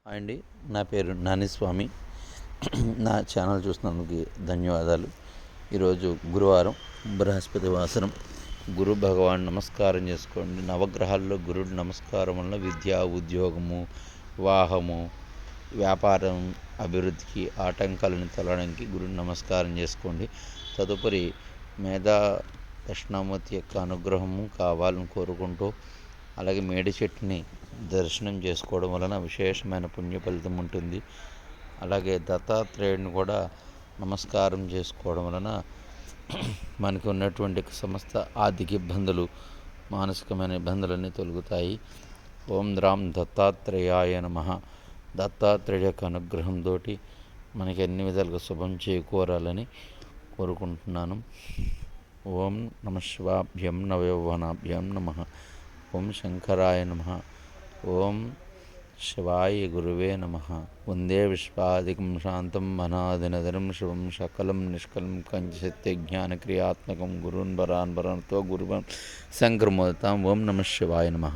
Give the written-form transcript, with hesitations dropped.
Hi అండి, నా పేరు నానిస్వామి. నా ఛానల్ చూసినందుకు ధన్యవాదాలు. ఈరోజు గురువారం, బృహస్పతి వాసరం. గురు భగవాన్ నమస్కారం చేసుకోండి. నవగ్రహాల్లో గురుడు నమస్కారం వల్ల విద్య, ఉద్యోగము, వివాహము, వ్యాపారం అభివృద్ధికి ఆటంకాలను తొలగడానికి గురుడు నమస్కారం చేసుకోండి. తదుపరి మేధా దక్షిణామూర్తి యొక్క అనుగ్రహము కావాలని కోరుకుంటూ, అలాగే మేడి చెట్టుని దర్శనం చేసుకోవడం వలన విశేషమైన పుణ్య ఫలితం ఉంటుంది. అలాగే దత్తాత్రేయుడిని కూడా నమస్కారం చేసుకోవడం వలన మనకి ఉన్నటువంటి సమస్త ఆర్థిక ఇబ్బందులు, మానసికమైన ఇబ్బందులన్నీ తొలగుతాయి. ఓం రామ్ దత్తాత్రేయాయ నమః. దత్తాత్రేయ యొక్క అనుగ్రహంతో మనకి అన్ని విధాలుగా శుభం చేకూరాలని కోరుకుంటున్నాను. ఓం నమ శివాభ్యం నవయౌవనాభ్యం నమః. ఓం శంకరాయ నమః. ఓం శివాయ గురువే నమః. వందే విశ్వాదికం శాంతం మనాదినదరం శివం సకలం నిష్కలం కంచసత్యజ్ఞానక్రియాత్మకం గురున్ వరాన్ వరణతో గురువన్ శంకరమోదతాం. ఓం నమ శివాయ నమః.